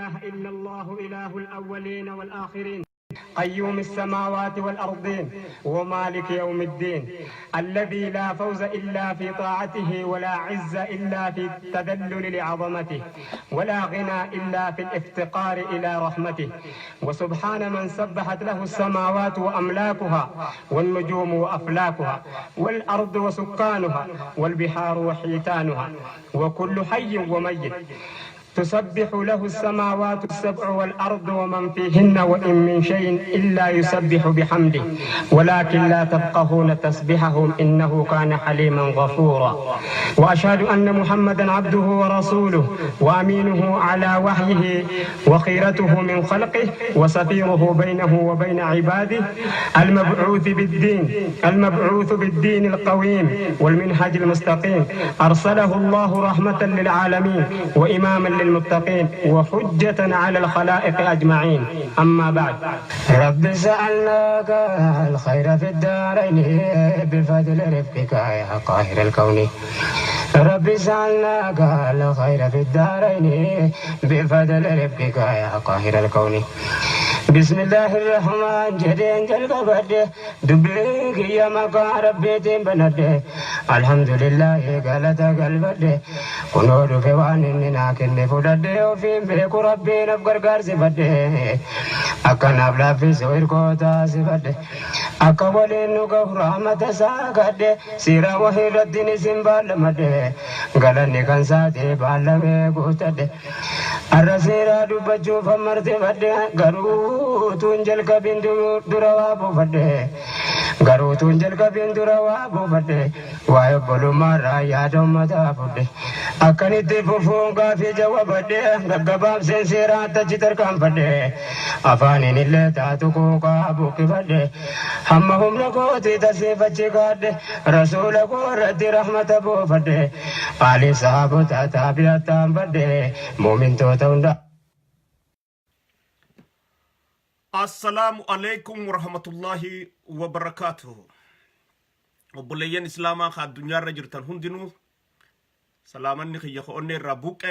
إله إلا الله إله الأولين والآخرين قيوم السماوات والأرضين ومالك يوم الدين الذي لا فوز إلا في طاعته ولا عز إلا في التذلل لعظمته ولا غنى إلا في الافتقار إلى رحمته وسبحان من سبحت له السماوات وأملاكها والنجوم وأفلاكها والأرض وسكانها والبحار وحيتانها وكل حي وميت تسبح له السماوات السبع والأرض ومن فيهن وإن من شيء إلا يسبح بحمده ولكن لا تفقهون تسبحهم إنه كان حليما غفورا وأشهد أن محمدا عبده ورسوله وأمينه على وحيه وخيرته من خلقه وسفيره بينه وبين عباده المبعوث بالدين القويم والمنهج المستقيم أرسله الله رحمة للعالمين وإماما للمتقين وحجة على الخلائق أجمعين أما بعد رب سألناك الخير في الدارين بفضل ربك يا قاهر الكون رب سألناك الخير في الدارين بفضل ربك يا قاهر الكون بسم الله الرحمن جدين جل قبده دبيك يا مقا ربي تنبنده الحمد لله قالت قلبده كنور فوان إننا كني فدده وفين بيك ربي نفقر قارسي فده أكا نبلا في سوير كوتا سفده أكا ولين نقف رحمة ساقده سيرا وحي ردين سنبال مده قالني كان ساتي بالمي قوتده الرسيرا دبجو فمرتي فده قروا تنجل كبين دروا بفده قروا تنجل كبين دروا بفده ويبلو مرا يادو متا فده أكني تفوفون قافي جواب فده قباب سنسيرا تجتر كام فده أفاني نلي تاتوكو قابو كفده همهم لقوتي تسيفتش قاده رسولكو ردي رحمة بو فده علي صحابو تاتابيتان فده مؤمن توتون السلام عليكم ورحمة الله وبركاته وبليين إسلاما خا الدنيا رجرتان هندنو سلاما نخي يخوني رابوك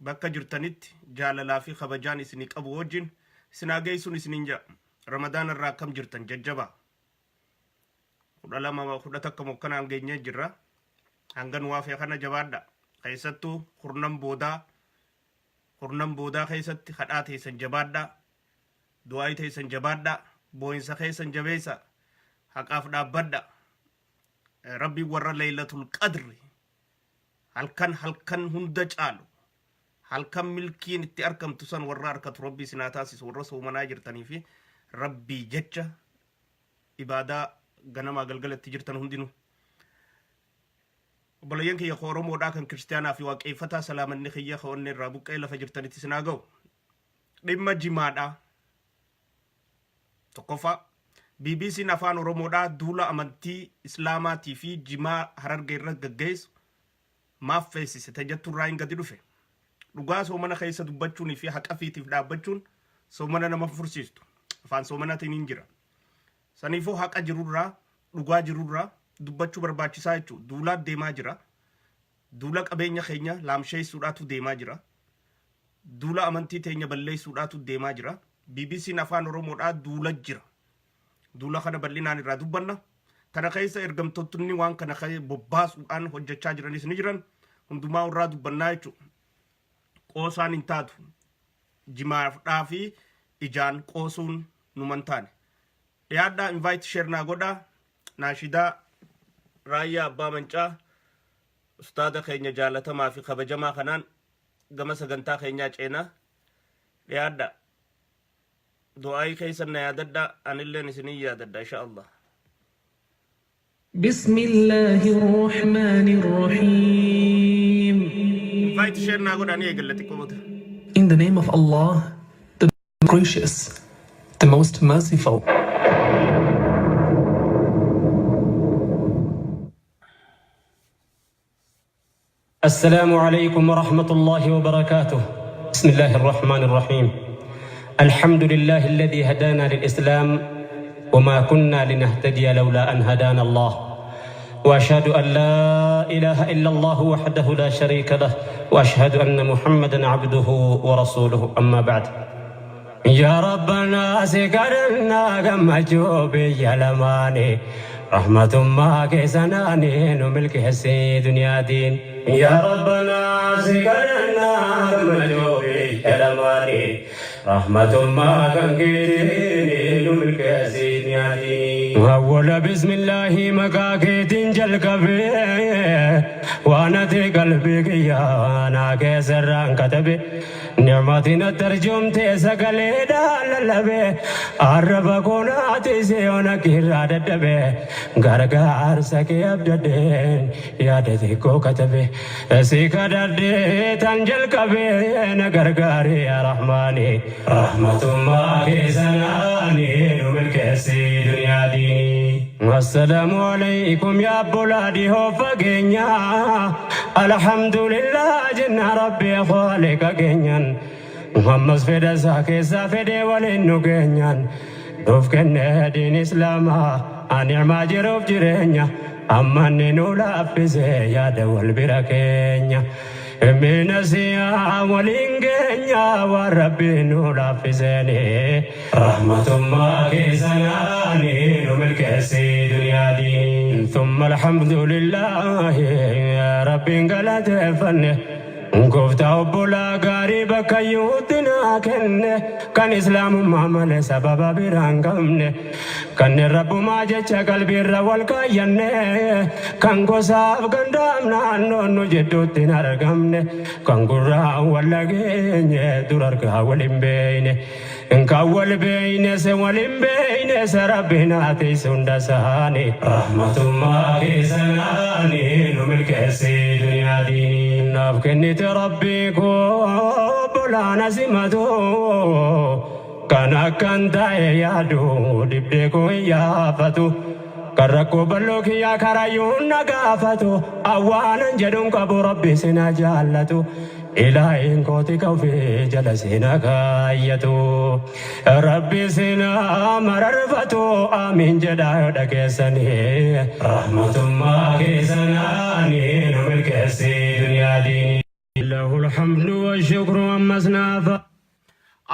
بكا جرتانيت جاللا في خبجان سنيك أبو وجين سناقي سوني سنينجا رمضان الراكم جرتان ججبا ودلما خدتك مكانا انجي نجرا هنغن وافي خانا جبادا خيستو خرنم بودا خيست خداتي سنجبادا دعايتي سنجبادا بوينسا خيسن جبيسا حقاف دابدا ربي ورى ليلة القدر هل كان هندج آلو هل كان ملكين اتأركم تسان ورى أركت ربي سناتاسيس ورسو مناجر تنيفي ربي جتشا إبادة غنما غلغلت تجرتن هندينو بلين كي يخورم وداكن كريستيانا في واقعي فتا سلاما نخي يخورني رابوك إلا فجرتني تسناغو لما جمادا تقفا BBC نفان رومودا دولا أمانتي إسلاماتي في جما هرار غير غيس ما فيسي ستجتو راين قد دفع لغا سومنا خيسة دبچوني في حق أفيتي في دابچون سومنا نما فرسيستو فان سومنا تنينجرا سنيفو حق أجرورا لغا جرورا دبچو برباچي سايچو دولا ديما جرا دولا قبينيا خينيا لامشي سوراتو ديما جرا دولا أمانتي تينيا بلي سوراتو ديما جرا BBC نفان رومودا دولا جرا دولا خنا بلينان irraa dubbanna kana keessa ergamtootni waan kana kay bobbaasuudhaan hojjechaa jiranis ni jiran hundumaa irraa dubbannaa jechuudha qoosaan hin taatu jimaafdhaa fi ijaan qoosuun numan taane yaadda invite share naa godha naashidaa raayyaa abbaa mancaa ustaada keenya jaalatamaa fi kabajamaa kanaan gama sagantaa keenyaa ceenaa yaadda دعائي كيسنا يا ددا أن الله نسني يا ددا إن شاء الله بسم الله الرحمن الرحيم In the name of Allah, the gracious, the most merciful. السلام عليكم ورحمة الله وبركاته. بسم الله الرحمن الرحيم. الحمد لله الذي هدانا للإسلام وما كنا لنهتدي لولا أن هدانا الله وأشهد أن لا إله إلا الله وحده لا شريك له وأشهد أن محمدا عبده ورسوله أما بعد يا ربنا سكرنا كما جوبي يا لماني رحمة ما كيسناني نملك هسي دنيا دين يا ربنا سكرنا كما جوبي يا لماني رحمة ما كنكيني نملك هسي دنيا دين وأول بسم الله مكاكيت جلكبي وانا تي قلبك يا انا كسران كتبي نعمتنا ترجمت سقلي داللبي عرب كوناتي سيونا كيرا ددبي غرغار سكي ابددين يا دتيكو كتبي سيكا ددي تنجل كبي نغرغار يا رحماني رحمة ما كيسناني نملك سي دنيا ديني السلام عليكم يا بلادي هو فقينيا الحمد لله جنا ربي خالق قينيان محمد فدا ساكي سافدي ولينو قينيان دوف كنه دين اسلاما انعما جروف جرينيا اما نينو لافزي يا دول براكينيا من سيا ولينجينيا وربي نولا فيزني رحمة ما كيسناني نملك سي دنيا دين ثم الحمد لله يا ربي قلت فنه قفتا وبلا غريبا كيوتنا كنه كان اسلام معمل سبب برانغمنه كان الرب ما جچ قلبي الرول كاينه كان غصاب غندامنا نونو جدوتين ارغمنه كان غرا ولغني دررغا ولمبينه ان كاول بين سولم بين سربنا تيسندساني رحمة ما كيسناني نملك سي دنيا دين نفكني ربيكو بلا نسمتو كان كنتا يادو دبدكو يافتو كركو بلوك يا كرايون نغافتو اوانا جدون كبو ربي سنا جالتو إلهين كوتي كوفي جلسينا كايتو ربي سنا مررفتو آمين جدا دكيسني رحمة ما كيسناني نملك سي دنيا ديني له الحمد والشكر ومسنافا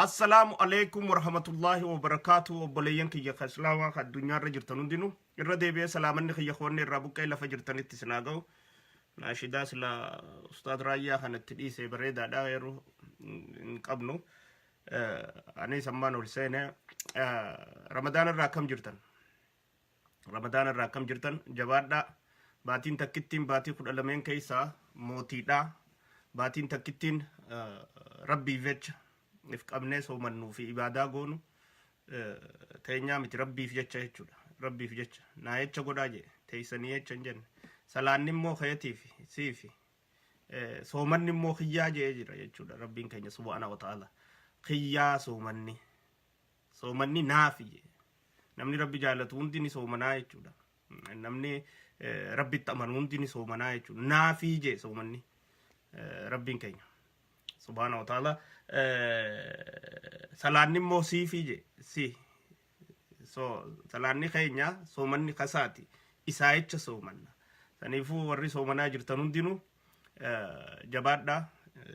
السلام عليكم ورحمة الله وبركاته وبليين كي يخسلاوا الدنيا رجل تنودينو الردي بي سلامني خي يخواني رابوك إلا فجر تنتسناغو ناشداس لا أستاذ رايا خانت تديسي بريدا دائرو قبنو أني سمانو السنة رمضان الراكم جرتن رمضان الراكم جرتن جواد دا باتين تكتين باتي خود ألمين كيسا موتي دا باتين تكتين ربي فيتش نفك أبني سومنو في إبادة غونو تينيا مت ربي فيتش يجودا ربي فيتش نا يتش غوداجي تيسني يتش جن سلاني مو خيتي في سيفي سومني مو خياجي يجرا يجودا ربين كينيا سبحانه وتعالى خيا سومني نافي نمني ربي جالت وندي سومنا يجودا نمني ربي تأمن وندي سومنا يجودا نافي جي سومني ربين كينيا سبحانه وتعالى سلاني مو سيفي جي سي so سلاني خينيا سومني قساتي إسايتش سومنا سنيفو ورّي سومنا جرتنون دينو جبادة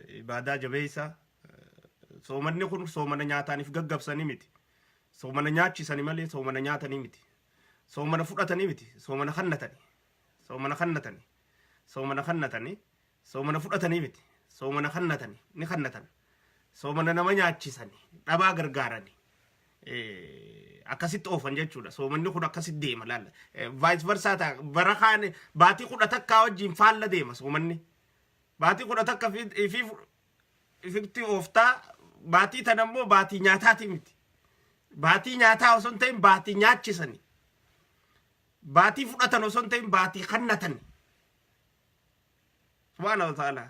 إبادة جبيسة سومني كن سومنا نياتاني في غغب سنيمتي سومنا نياتشي سنيمالي سومنا نياتاني متي سومنا فرطاني متي سومنا خنتاني سومنا خنتاني سومنا خنتاني سومنا فرطاني متي سومنا خنتاني نخنتاني سومنا نما نياتشي سني دبا غرغاراني akkasitti oofan jechuudha soomanni kun akkasitti deema laalla vice versa ta barakaan baatii kudha takka wajjin faalla deema soomanni baatii kudha takka ifti ooftaa baatii tanammoo baatii nyaataati miti baatii nyaataa osoo hin ta'in baatii nyaachisani baatii fudhatan osoo hin ta'in baatii kannatan subhaanahu wa ta'ala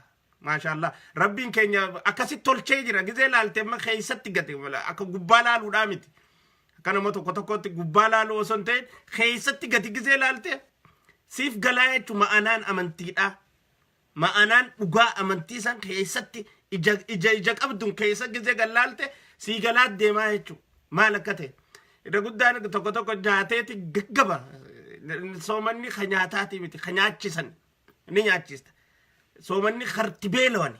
maashaallah rabbiin keenya akkasitti tolchee jira gizee laalte amma keessatti gate akka gubbaa laaluudhaa miti kanama tokkotti gubbaa laaluu osoo hin ta'in keessatti gati gizee laalte siif galaa jechuun ma'anaan amantiidha ma'anaan dhugaa amantii san keessatti ija qabduun keessa gizee gallaalte sii galaa deemaa jechuun maal akka ta'e irra guddaan tokko nyaateeti gaggaba soomanni kanyaataati miti kanyaachisan ni nyaachista soomanni khartibeelawani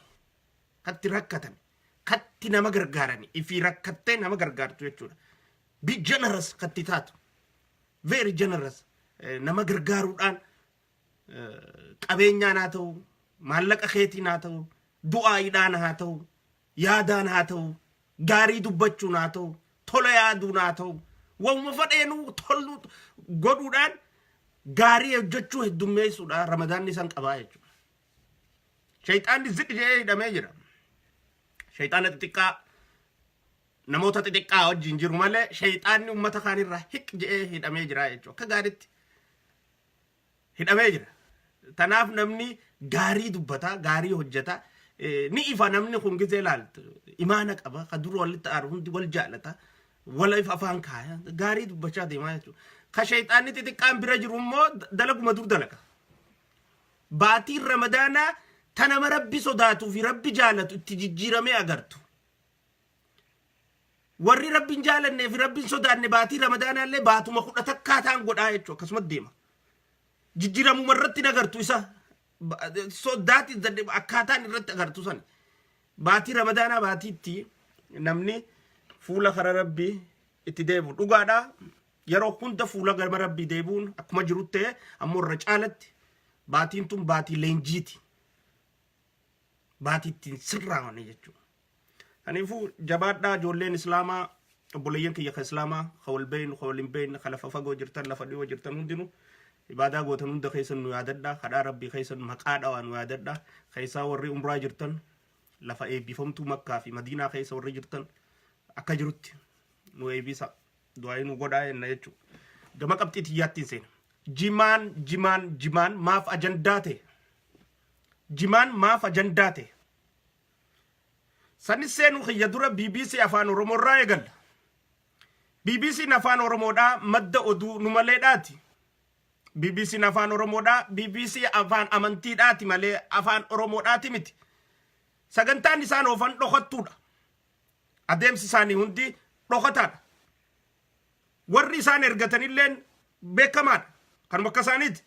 katti rakkatan katti nama gargaarani ifi rakkattee nama gargaartu jechuudha be generous katti taatu very generous nama gargaaruudhaan qabeenyaan haa ta'u maallaqa keetiin haa ta'u du'aayiidhaan haa ta'u yaadaan haa ta'u gaarii dubbachuun haa ta'u tola yaaduun haa ta'u wama fadheenuu tollu godhuudhaan gaarii hojjechuu heddummeessuudhaan ramadaanni isaan qabaa jechuudha. Shayxaanni ziqi jedhee hidhamee jira. Shayxaana xixiqqaa namoota xixiqqaa wajjin jiru malee shayxaanni uummata kaanirraa hiq jedhee hidhamee jira jechuudha. Akka gaariitti hidhamee jira. Tanaaf namni gaarii dubbata gaarii hojjeta ni ifa namni kun gisee laaltu imaana qaba ka dura walitti aaru hundi wal jaalata wala ifa afaan kaaya gaarii dubbachaa deemaa jechuudha. Ka shayxaanni xixiqqaan bira jiru immoo dalaguma dur dalaga. Baatiin ramadaanaa tana rabbi sodaatu fi rabbi jaalatu itti jijjiiramee agartu. Warri rabbi jaalanne fi rabbi sodaanne baatii ramadaanaa illee baatuma kudha takkaataan godhaa jechuudha akkasumas deema. Jijjiiramuma irratti nagartu isa sodaati akkaataan irratti agartu san. Baatii ramadaanaa baatiitti namni fuula kara rabbii itti deebi'u dhugaadha. Yeroo hunda fuula gara rabbii deebi'uun akkuma jirutti ammoo irra caalatti baatiin tun baatii leenjiiti. Baatiitti sirraa'anii jechuudha. Kanaafuu jabaadhaa ijoolleen islaamaa obboleeyyan kiyya ka islaamaa ka wal beeynu ka wal hin beeyne ka lafa fagoo jirtan lafa dhiyoo jirtan hundinuu ibaadaa gootan hunda keessan nu yaadadhaa kadhaa rabbii keessan maqaadhaa waan nu yaadadhaa keessaa warri umraa jirtan lafa eebbifamtuu Makkaa fi Madiinaa keessa warri jirtan akka jirutti nu eebbisa du'aa nu godhaa jenna jechuudha. Gama qabxii xiyyaattiin seena. Jimaan maaf ajandaa ta'e. Jimaan maaf ajandaa ta'e. Sanis seenu xiyya dura BBC afaan Oromoorraa eegalla. BBC'n afaan Oromoodhaa madda oduu nu maleedhaati. BBC'n afaan Oromoodhaa BBC afaan amantiidhaati malee afaan Oromoodhaati miti. Sagantaan isaan oofan dhokattuudha. Adeemsi isaanii hundi dhokataadha. Warri isaan ergatanilleen beekamaadha. Kanuma akka isaaniiti.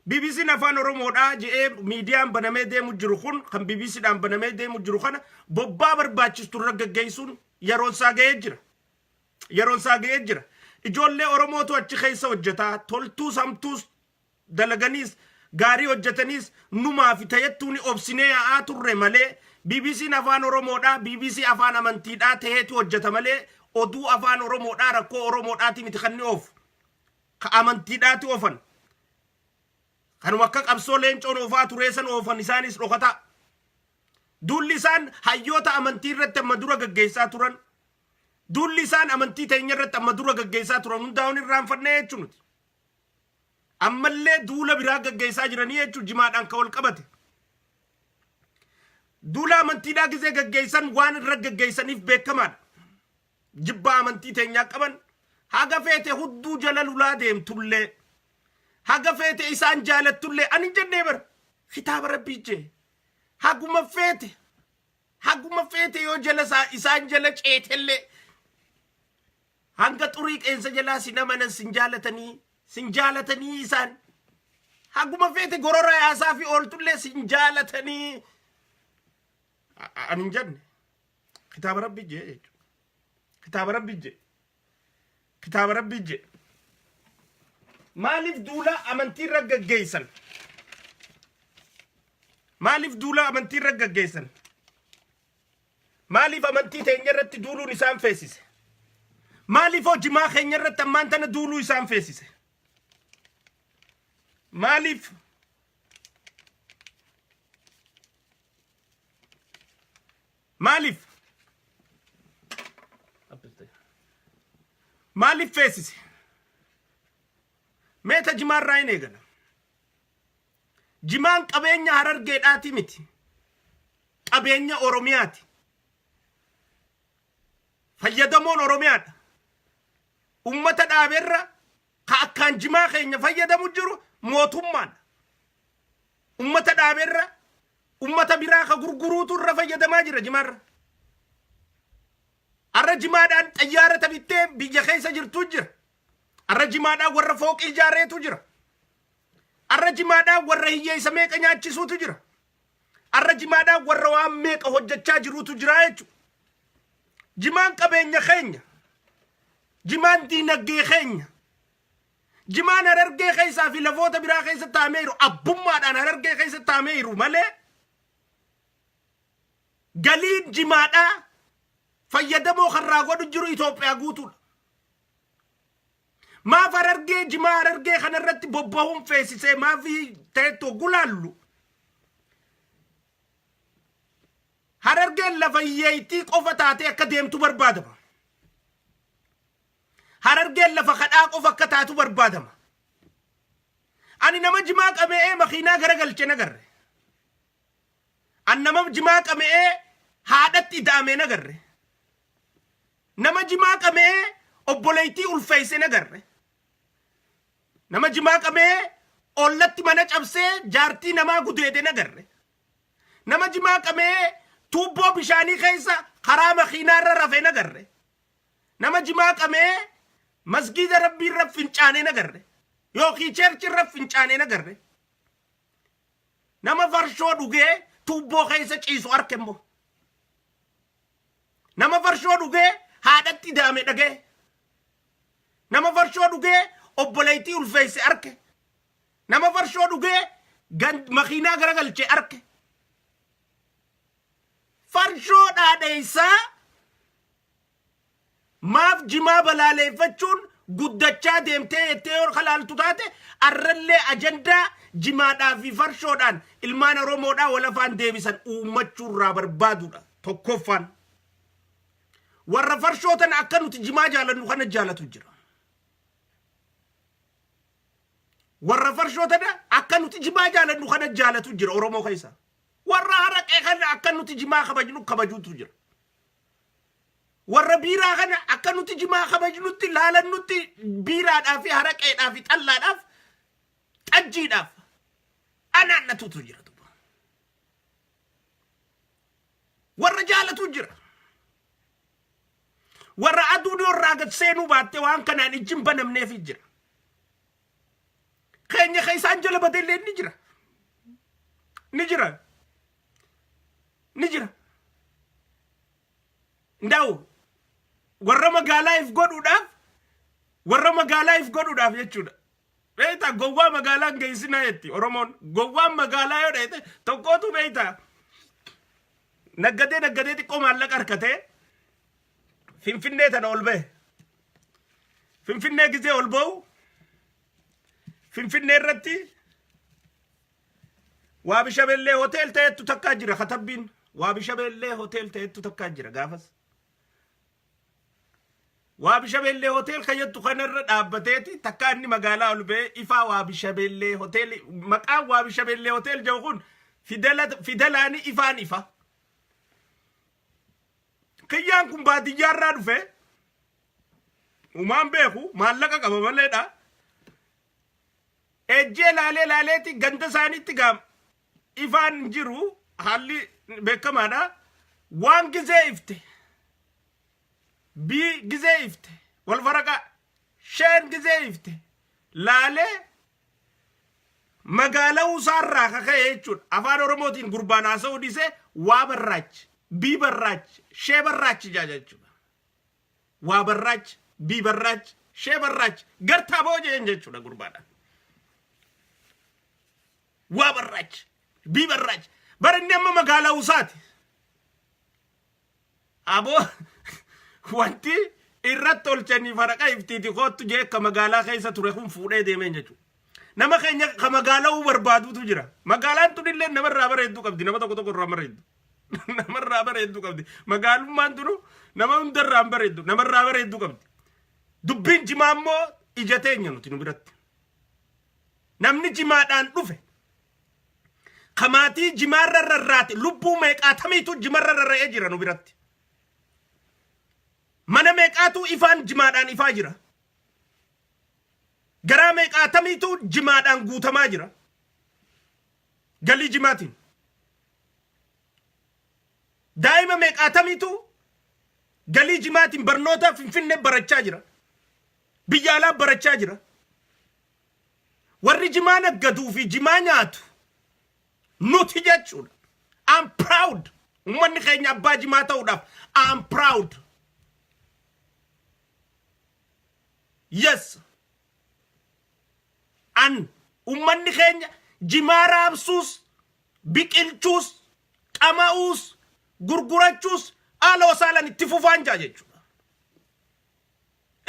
BBC'n afaan Oromoodhaa jedhee miidiyaan banamee deemu jiru kun kan BBCdhaan banamee deemu jiru kana bobbaa barbaachistu irra gaggeessuun yeroon isaa ga'ee jira. Yeroon isaa ga'ee jira. Ijoollee Oromootu achi keessa hojjetaa toltuu samtuus dalaganiis gaarii hojjetaniis numaa fi tayyattuuni obsinee yaa'aa turre malee BBC'n afaan Oromoodhaa BBC afaan amantiidhaa ta'eetu hojjeta malee oduu afaan Oromoodhaa rakkoo Oromoodhaati miti kan ni oofu. Ka amantiidhaati oofan. Kanuma akka qabsoo leencoon oofaa tureessan oofan isaanis dhokataa. Duulli isaan hayyoota amantii irratti amma dura gaggeessaa turan. Duulli isaan amantii teenya irratti amma dura gaggeessaa turan hundaa'uun irraanfannee jechuun. Ammallee duula biraa gaggeessaa jiranii jechuun jimaadhaan ka wal qabate. Duula amantiidhaa gisee gaggeessan waan irra gaggeessaniif beekamaadha. Jibbaa amantii teenyaa qaban haga feete hudduu jala lulaa deemtullee. Haga feete isaan jaalattullee ani jennee bar kitaaba rabbii jee haguma feete yoo jala isaan jala ceetellee hanga xurii qeensa jalaa sin amanan sin jaalatanii isaan haguma feete gorora yaasaa fi ooltullee sin jaalatanii ani jenne kitaaba rabbii jee jechuudha. Kitaaba rabbii jee Maaliif duula amantii irra gaggeessan? Maaliif amantii teenya irratti duuluun isaan feesise? Maaliif hojimaa keenya irratti ammaan tana duuluu isaan feesise? Maaliif feesise? Meeta jimaan raayin eegala. Jimaan qabeenya Harargeedhaati miti. Qabeenya Oromiyaati. Fayyadamoon Oromiyaadha. Ummata dhaabeerra ka akkaan jimaa keenya fayyadamu jiru mootummaadha. Ummata dhaabeerra ummata biraa ka gurguruutu irra fayyadamaa jira jimaarra. Arra jimaadhaan xayyaara tabittee biyya keessa jirtu jira. Arrajimaadhaa warra fooqii ijaareetu jira. Arrajimaadhaa warra hiyyeessa meeqa nyaachisuutu jira. Arrajimaadhaa warra waan meeqa hojjechaa jiruutu jira jechuudha. Jimaan qabeenya keenya. Jimaan diinagdee keenya. Jimaan Harargee keessaa fi lafoota biraa keessa taameeru abbummaadhaan Harargee keessa taameeru malee galiin jimaadhaa fayyadamoo karraa godhu jiru Itoophiyaa guutuudha. Maaf Harargee jimaa Harargee kanarratti bobba'uun feesisee maafi teettoo gulaallu. Harargeen lafa hiyyeettii qofa taatee akka deemtu barbaadama. Harargeen lafa kadhaa qofa akka taatu barbaadama. Ani nama jimaa qabe'ee makiinaa garagalche nagarre. An nama jimaa qabe'ee haadhatti ida'amee nagarre. Nama jimaa qabe'ee obboleettii ulfeesse nagarre. Nama jimaa qabe'ee ollatti mana cabsee jaartii namaa gudeede nagarre. Nama jimaa qabe'ee tuubboo bishaanii keessa karaa makiinaarra rafee nagarre. Nama jimaa qabe'ee masgiida rabbii irra fincaanee nagarre. Yookiin cheerchi irra fincaanee nagarre. Nama farshoo dhugee tuubboo keessa ciisu arke immoo. Nama farshoo dhugee haadhatti ida'ame dhagee. Nama farshoo dhugee obboleettii ulfeesse arke. Nama farshoo dhugee makiinaa garagalche arke. Farshoo dhaadheessaa maaf jimaa balaaleeffachuun guddachaa deemtee jettee yoo kalaaltu taate arrallee ajandaa jimaadhaa fi farshoodhaan ilmaan Oromoodhaa walafaan deebisan uummachuurraa barbaaduudha. Tokkoffaan warra farshootan akka nuti jimaa jaalannu kana jaalatu jira. Warra farshootan akka nuti jimaa jaalannu kana jaalatu jira Oromoo keessa. Warra haraqee kana akka nuti jimaa kabajnu kabajuutu jira. Warra biiraa kana akka nuti jimaa kabajnutti laalannutti biiraadhaaf haraqeedhaaf xallaadhaaf xajjiidhaaf anaannatutu jira. Warra jaalatu jira. Warra aduun irraa gad seenuu baatte waan kanaan ijjin banamneef jira. Keenya keessaan jala badeellee ni jira. Ni jira. Ni jira. Ndaw warra magaalaa if godhuudhaaf jechuudha. Beeta gowwaa magaalaan geessina jetti Oromoon gowwaan magaalaa yoo dheete tokkootu beeta naggadee xiqqoo maallaqa harkatee Finfinnee tana ol ba'e. Finfinnee gisee ol ba'u Finfinnee irratti Waabishabellee hotel ta'ettu takkaa jira katabbiin Waabishabellee hotel ta'ettu takkaa jira gaafas. Waabishabellee hotel kayyattu kanarra dhaabbateeti takka inni magaalaa ol ba'e ifaa Waabishabellee hotel maqaan Waabishabellee hotel jedhu kun fidalaani ifaan ifa. Kiyyaan kun baadiyyaarraa dhufe umaan beeku maallaqa qaba maleedha. Ejjee laaleeti ganda isaaniitti gaam ifaan jiru haalli beekamaadha. Waan gizee ifte bii gizee ifte wal faraqa sheen gizee ifte laalee magaalaa usaarraa kaka'e jechuudha. Afaan Oromootiin gurbaan haasa'uu dhiisee waa barraachi bii barraachi shee barraachi jechuudha. Waa barraachi bii barraachi shee barraachi gartaa boo jeen jechuudha gurbaadhaan. Waa barraachi bii barraachi bara inni amma magaalaa usaati. Aboo wanti irratti tolchanii faraqa iftiiti kootu jee akka magaalaa keessa ture kun fuudhee deemeen jechuudha. Nama keenya ka magaalaa barbaadutu jira. Magaalaan tun illee namarraa bareedduu qabdi. Nama tokko irraa bareeddu. Namarraa bareedduu qabdi. Magaalummaan tunu nama hundarraa bareeddu. Namarraa bareedduu qabdi. Dubbiin jimaa immoo ija teenya nuti nu biratti. Namni jimaadhaan dhufe kamaatii jimaarra rarraate lubbuu meeqaatamiitu jimarra rarra'ee jira nu biratti. Mana meeqaatu ifaan jimaadhaan ifaa jira. Garaa meeqaatamiitu jimaadhaan guutamaa jira. Galii jimaatiin. Daa'ima meeqaatamiitu galii jimaatiin barnoota Finfinnee barachaa jira. biyya alaa barachaa jira. Warri jimaa naggaduu fi jimaa nyaatu nuti jechuudha. I'm proud. Ummanni keenya abbaa jimaa ta'uudhaaf I'm proud. Yes. An ummanni keenya jimaa raabsuus, biqilchuus, qama'uus, gurgurachuus haala wasaalan itti fufaan jaa jechuudha.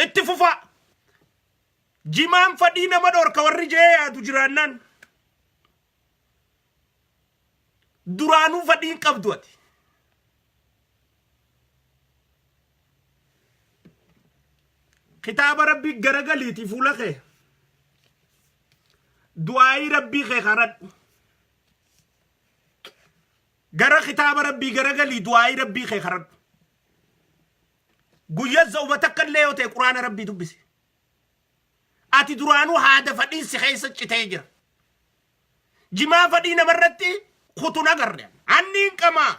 Itti fufaa. Jimaan fadhii nama dhorka warri jee yaadu jiraannan. Duraanuu fadhiin qabdu ati. Kitaaba Rabbii garagaliiti fuula kee. Du'aayi Rabbii kee karadhu. Gara kitaaba Rabbii garagalii du'aayi Rabbii kee karadhu. Guyyaa za'uba takka illee yoo ta'e Quraana Rabbii dubbisi. Ati duraanuu haada fadhiin si keessa citee jira. Jimaa fadhii namarratti kutun agarre. Anni hin qamaa.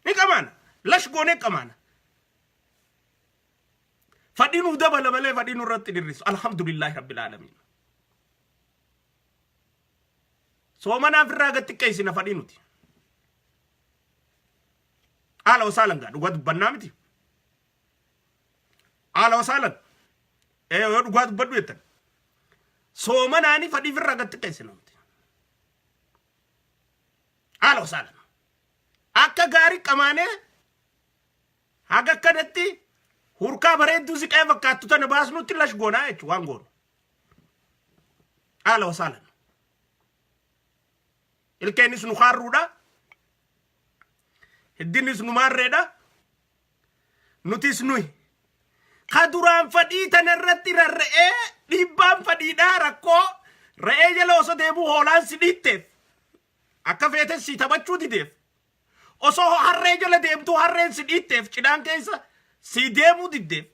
Ni qamaan. Lash goone qamaan. Fadhiin uu dabala malee fadhiin irratti dirrisu. Alhamdulillahi Rabbil Aalamiin. Soomanaaf irraa gatti qeessina fadhii nuti. Haala wasaalan gaa dhugaa dubbannaa miti. Haala wasaalan. Yoo dhugaa dubbadhu jettan. Soomanaani fadhiif irraa gatti qeessina nuti. Haala wasaalan. Akka gaarii qamaanee haga akkanatti hurkaa bareedduu siqee fakkaattu tana baasnutti lash goonaa jechuudha waan goonu. Haala wasaalan. Ilkeenis nu khaarruudha. Hiddinis nu maarreedha. Nutis nuyi. Kaduraan fadhii tanarratti rarra'ee dhiibbaan fadhiidhaa rakkoo ra'ee jala osoo deemuu hoolaan si dhiitteef. Akka feetes si taphachuu dideef. Osoo harree jala deemtuu harreen si dhiitteef cidhaan keessa si deemuu diddeef.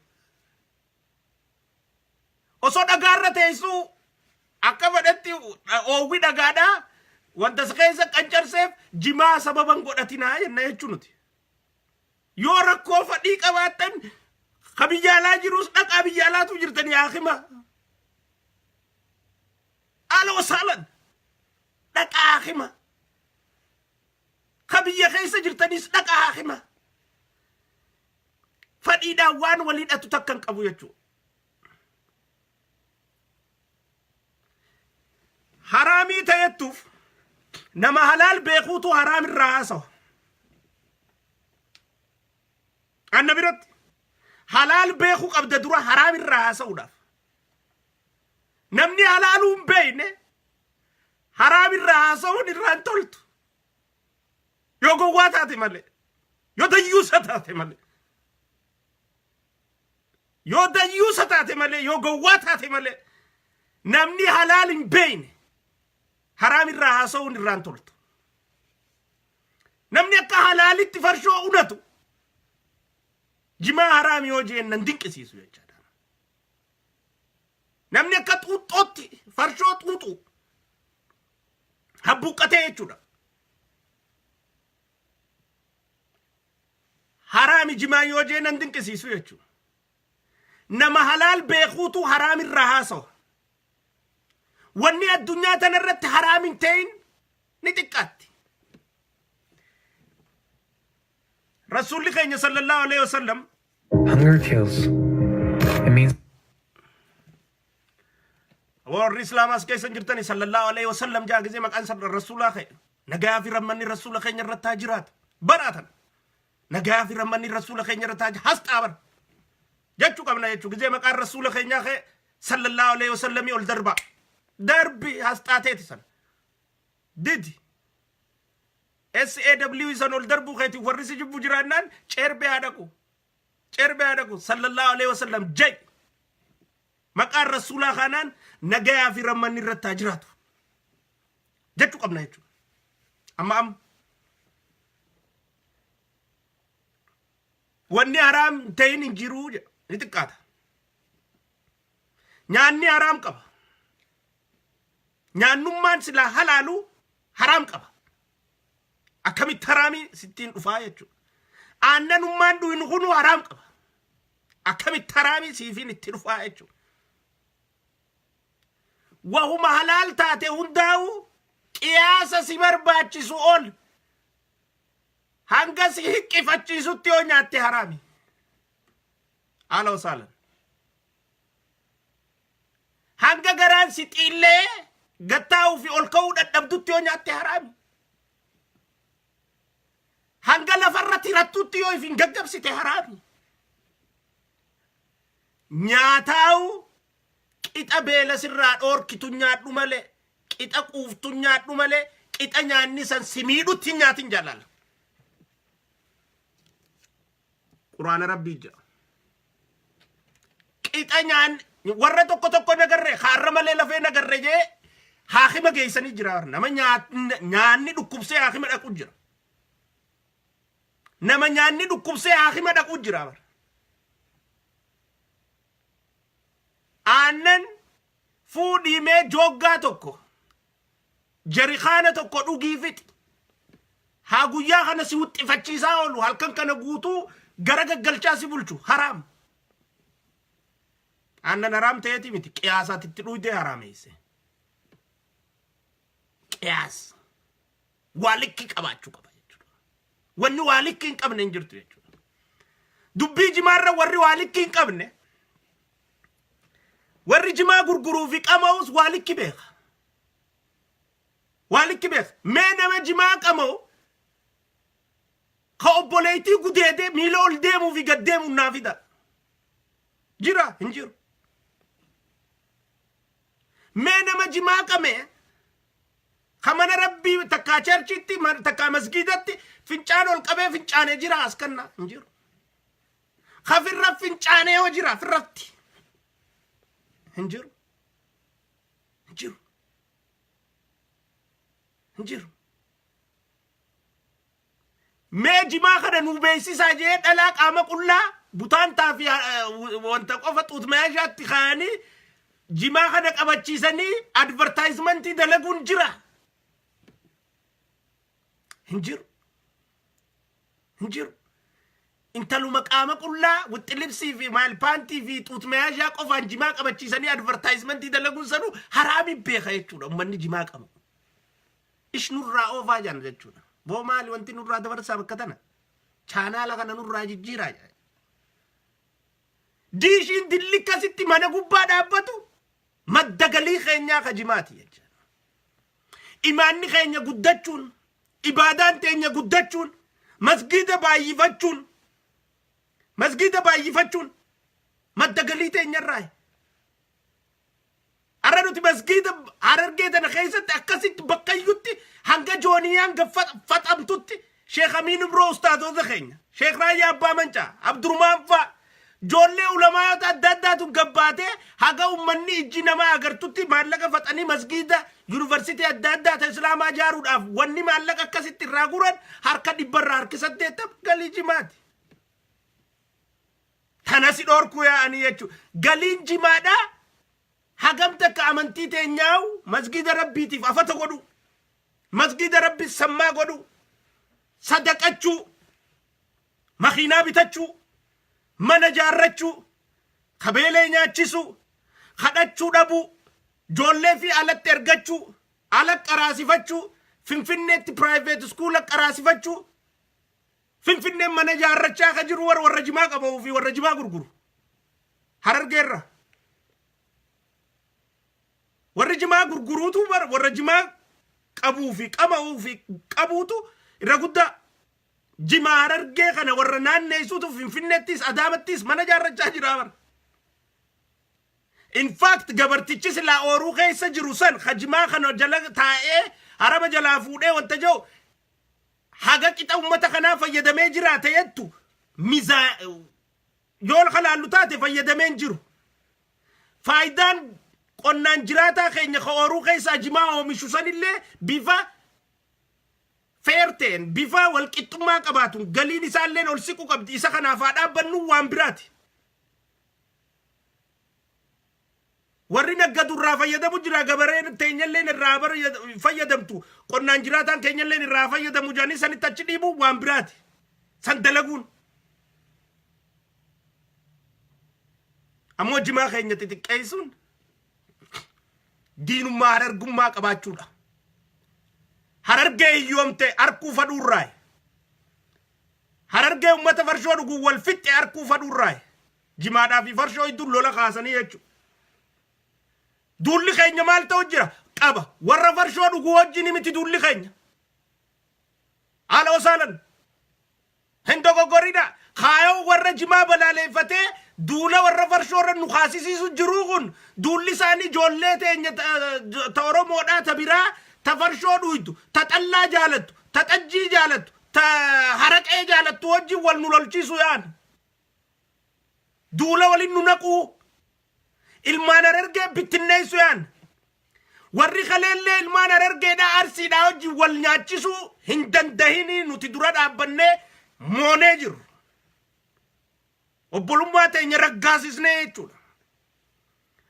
Osoo dhagaarra teessuu akka fedhetti oowwi dhagaadhaa wanta keessa qancarseef jimaa sababan godhatinaa jenna jechuu nuti. Yoo rakkoo fadhii qabaattan ka biyyaalaa jirus dhaqaa biyyaalaatu jirtanii haakima. Haala wasaalan dhaqaa haakima. Ka biyya keessa jirtanis dhaqaa haakima. Fadhiidhaan waan waliidhatu takkan qabu jechuudha. Haraamii ta'ettuuf nama halaal beekuutu haraam irraa haasawa. Anna biratti halaal beekuu qabda dura haraam irraa haasa'uudhaaf. Namni halaaluu hin beekne haraam irraa haasa'uun irraan toltu. Yoo gowwaa taate malee. Yoo dayyuusa taate malee. Yoo dayyuusa taate malee. Yoo gowwaa taate malee. Namni halaal hin beekne haraam irraa haasa'uun irraan toltu. Namni akka halaalitti farshoo unatu jimaa haraam yoo jeennan dinqisiisu jechaadha. Namni akka xuuxxootti farshoo xuuxu habbuuqqatee jechuudha. Haraami jimaa yoo jeennan dinqisiisu jechuudha. Nama halaal beekuutu haraam irraa haasawa. Wanni addunyaa tanarratti haraam hin ta'in ni xiqqaatti. Rasuulli keenya sallallahu alayhi wasallam Hunger kills. It means warri islaamas keessan jirtani sallallahu alayhi wasallam jaa gisee maqaan rasuulaa kee nagaa fi rammanni rasuula keenya irratti haa jiraatu. Baraatan nagaa fi rammanni rasuula keenya irratti haa hasxaa bara. Jechuu qabna jechuu gisee maqaan rasuula keenyaa kee sallallahu alayhi wasallam ol darba. Darbi hasxaateeti sana. Didi. SAW isan ol darbu keeti warri si jibbu jiraannaan cerbee haadhaku. Cerbee haadhaku sallallahu alayhi wasallam jay. Maqaan rasuulaa kanaan nagayaa fi rammanni irratti haa jiraatu. Jechuu qabna jechuudha. Amma wanni haraam ta'in hin jiruu ni xiqqaata. Nyaanni haraam qaba. Nyaannummaan silaa halaalu haraam qaba. Akkamitti haraamii sittiin dhufaa jechuudha. Aannanummaan dhuynu kunu haraam qaba. akkamitti haraami siifin itti dhufaa jechuudha. Wahuma halaal taate hundaa'u qiyaasa si barbaachisu ol hanga si hiqqifachiisutti yoo nyaatte haraami. Aloo saalan. Hanga garaan si xiillee gattaa'uu fi ol ka'uu dadhabdutti yoo nyaatte haraami. Hanga lafarratti hirattutti yoo ifin gaggabsite haraami. Nyaataa'u qixa beela sirraa dhoorkitu nyaadhu malee, qixa quuftu nyaadhu malee, qixa nyaanni san si miidhutti nyaatin jaalala. Quraana Rabbii jira. Qixa warra tokko nagarree haarra malee lafee nagarree jee haakima geessanii jira. Nama nyaanni dhukkubsee haakima dhaqu jira. Nama nyaanni dhukkubsee haakima dhaqu jira. Aannan fuudhimee joggaa tokko jarikaana tokko dhugii fixi. Haa guyyaa kana si wuxxifachiisaa oolu halkan kana guutuu gara gaggalchaa si bulchu haraam. Aannan haraam ta'eeti miti qiyaasaatitti dhuytee haraameesse. Qiyaas waa likkii qabaachuu qaba jechuudha. Wanni waa likkii hin qabne hin jirtu jechuudha. Dubbii jimaarra warri waa likkii hin qabne warri jimaa gurguruu fi qama'us waa likki beeka. Waa likki beeka. Mee nama jimaa qama'u ka obboleettii gudeedee miila ol deemuu fi gad deemuu naa fida. Jira hin jiru. Mee nama jimaa qamee ka mana Rabbii takkaa cherchitti takkaa masgiidatti fincaan ol qabee fincaanee jira as kanna hin jiru. Ka firra fincaanee yoo jira firratti. Hin jiru. Hin jiru. Hin jiru. Mee jimaa kana nu beeksisaa jee dhalaa qaama qullaa butaan taafi wanta qofa xuutmayaashaatti kaanii jimaa kana qabachiisanii advertisementii dalaguun jira. Hin jiru. Hin jiru. Intaluma qaama qullaa wixxilibsii fi maalpaantii fi xuutmayaashaa qofaan jimaa qabachiisanii advertisementii dalaguun sanu haraami beeka jechuudha. Ummanni jimaa qabu. Ish nurraa oofaa jaan jechuudha. Boo maali wanti nurraa dabarsaa bakka tana? Chaanaala kana nurraa jijjiiraa. Diishiin dilli akkasitti mana gubbaa dhaabbatu madda galii keenyaa ka jimaati jechuudha. Imaanni keenya guddachuun, ibaadaan teenya guddachuun, masgiida baay'ifachuun madda galii teenyarraa. Arra nuti masgiida Harargee tana keessatti akkasitti bakkayyutti hanga jooniyaan faxamtutti Sheekh Amiin Ibroo ustaadota keenya, Sheekh Raayyaa Abbaa Mancaa, Abdurmaan fa'a joollee ulamaata adda addaatu gabbaatee haga ummanni ijji namaa agartutti maallaqa faxanii masgiida yuunivarsiitii adda addaa ta islaamaa ijaaruudhaaf wanni maallaqa akkasitti irraa guran harka 180 galii jimaati. Tanasi dhorkuu yaa'anii jechuudha. Galiin jimaadhaa hagam takka amantii teenyaa'u masgiida Rabbiitiif afata godhu, masgiida Rabbi sammaa godhu, sadaqachuu, makiinaa bitachuu, mana jaarrachuu, kabeelee nyaachisuu, kadhachuu dhabuu, joollee fi alatti ergachuu, ala qaraasifachuu, Finfinneetti private school qaraasifachuu, Finfinneen mana jaarrachaa ka jiru warra jimaa qabuu fi warra jimaa gurguru. Harargeerra. Warra jimaa gurguruutu warra jimaa qabuu fi qama'uu fi qabuutu irra guddaa. Jimaa Harargee kana warra naanneessuutu Finfinneettis Adaamattis mana jaarrachaa jira bara. In fact gabartichi silaa ooruu keessa jiru san hajimaa kana jala taa'ee harama jalaa fuudhee wanta jiru haga qixa ummata kanaa fayyadamee jiraate jettu yool kalaallu taate fayyadamee hin jiru. Faayidaan qonnaan jiraataa keenya ka ooruu keessa jimaa oomishu sanillee bifa feerteen bifa walqixxummaa qabaatuun galiin isaalleen ol siqu qabdi. Isa kanaaf haa dhaabbannu waan biraati. Warri naggadu irraa fayyadamu jira, gabareen teenyalleen irraa fayyadamtu, qonnaan jiraataan keenyalleen irraa fayyadamu jedhanii sanitti achi dhiibu waan biraati. San dalaguun ammoo jimaa keenya xixiqqeessuun diinummaa harargummaa qabaachuudha. Harargee hiyyoomte harkuu fadhuurraayi. Harargee ummata farshoo dhuguu wal fixxe harkuu fadhuurraayi. Jimaadhaa fi farshoo iddoo lola kaasanii jechuudha. Duulli keenya maal ta'u jira? Qaba. Warra farshoo dhuguu wajjin miti duulli keenya. Haala osaalan. Hin dogoggorina. Kaayoo warra jimaa balaaleeffatee duula warra farshoorra nu kaasisiisu jiru kun duulli isaanii ijoollee teenya ta Oromoodhaa ta biraa ta farshoo dhuytu ta xallaa jaalattu ta xajjii jaalattu ta haraqee jaalattu wajjin wal nu lolchiisu yaan. Duula waliin nu naquu ilmaan Harargee bittinneessu yaan. Warri kaleellee ilmaan Harargeedhaa Arsiidhaa wajjin wal nyaachisuu hin dandahini nuti dura dhaabbannee moonee jiru. Obbolummaa teenya raggaasisnee jechuudha.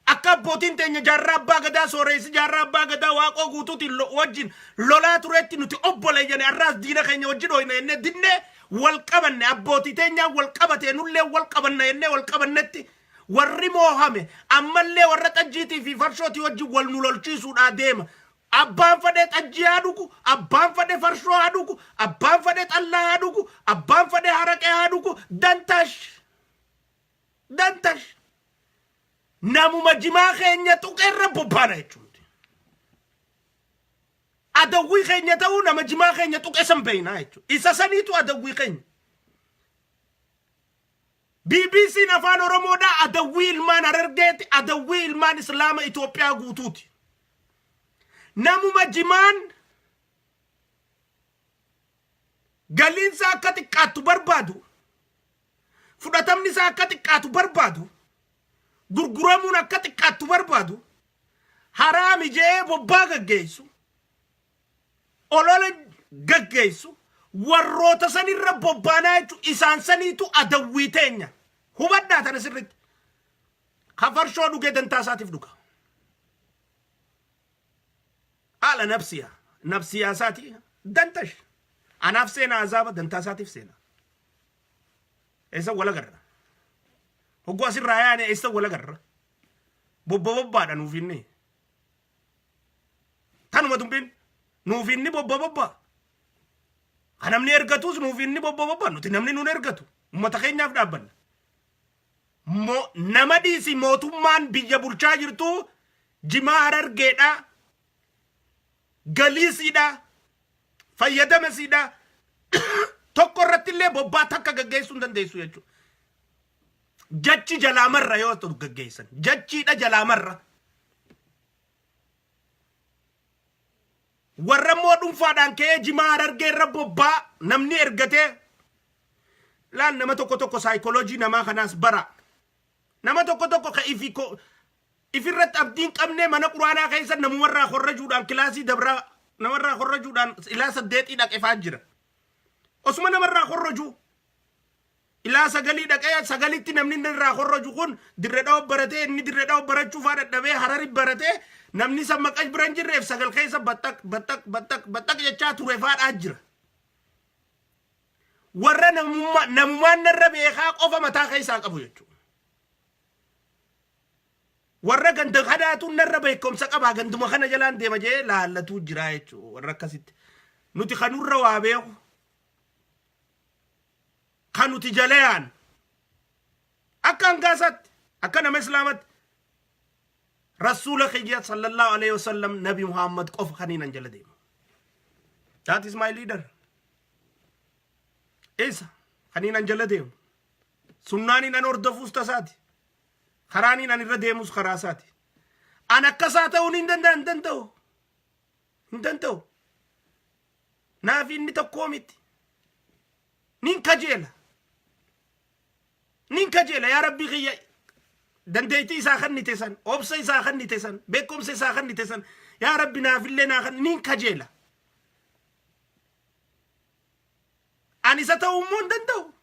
Akka abbootiin teenya jaarraa abbaa gadaa sooressi jaarraa abbaa gadaa waaqoo guutuuti wajjin lolaa turetti nuti obboleeyyane arraas diina keenya wajjin hoyna jennee dinnee wal qabanne abbootii teenya wal qabatee nullee wal qabanna jennee wal qabannetti warri moohame ammallee warra xajjiitii fi farshootii wajjin wal nu lolchiisuudhaa deema. Abbaan fadhee xajjii haa dhugu, abbaan fadhee farshoo haa dhugu, abbaan fadhee xallaa haa dhugu, abbaan fadhee haraqee haa dhugu. Dantash. Namuma jimaa keenya tuqeerra bobbaana jechuudha. Adawwii keenya ta'uu nama jimaa keenya tuqe san beeynaa jechuudha. Isa saniitu adawwii keenya. BBC'n afaan Oromoodhaa adawwii ilmaan Harargeeti, adawwii ilmaan Islaama Itoophiyaa guutuuti. Namuma jimaan galiinsa akka xiqqaattu barbaadu, fudhatamni isaa akka xiqqaatu barbaadu, gurguramuun akka xiqqaattu barbaadu, haraami jee bobbaa gaggeessu, olola gaggeessu, warroota sanirra bobbaanaa jechuun isaan saniitu adawwii teenya. Hubadhaa tana sirriitti. Ka farshoo dhugee dantaa isaatiif dhuga. Haala nafsiyaa isaati dantash. Anaaf seenaa azaaba dantaa isaatiif seenaa. Eessa wal agarra. Hogguu asirraa yaane eessa wal agarra. Bobbaadha nuuf inni. Tanuma dubbiin nuuf inni bobba. Namni ergatus nuuf inni bobba nuti namni nuun ergatu. Uummata keenyaaf dhaabbanna. Nama dhiisi mootummaan biyya bulchaa jirtu jimaa Harargeedhaa. Galiisiidhaa. Fayyadamasiidhaa. Tokko irratti illee bobbaa takka gaggeessuu hin dandeessu jechuudha. Jachi jalaamarra yoo ta'u gaggeessan. Jachiidha jalaamarra. Warra moo dhuunfaadhaan ka'ee jimaa Harargeerra bobbaa namni ergatee laan nama tokko saayikooloojii namaa kanaas bara. Nama tokko ka ifirratti abdiin qabnee mana quraanaa keessa namumarraa korrajuudhaan kilaasii dabraa namarraa korrajuudhaan ilaa 8 dhaqefaa jira. Osuma namarraa korraju ilaa 9 dhaqee 9tti namni irraa korraju kun dirredhaa baratee inni dirredhaa barachuuf dadhabee Harari baratee namni sammaqash biran jirreef 9 keessa battak jechaa turefaadhaa jira. Warra namummaan narra beekaa qofa mataa keessaa qabu jechuudha. Warra ganda kanaatu narra beekumsa qabaa ganduma kana jalaan deema jee laallatu jira jechuudha. Warra akkasitti nuti kanurra waa beeku kan nuti jalayaan akka hangaasatti akka nama islaamatti Rasuula Khiyya sallallahu alayhi wasallam Nabi Muhammad qofa kaniinan jala deema. That is my leader. Isa kaniinan jala deemu. Sunnaaniin an hordofuus tasaati. Karaaniin an irra deemus karaa isaati. An akkasaa ta'uun hin danda'u. Naaf inni tokkoo miti. Nin kajeela yaa Rabbi Khiyya. Dandeettii isaa kannite san, obsa isaa kannite san, beekumsa isaa kannite san, yaa Rabbi naafillee naa kan nin kajeela. Ani isa ta'uu immoo hin danda'u.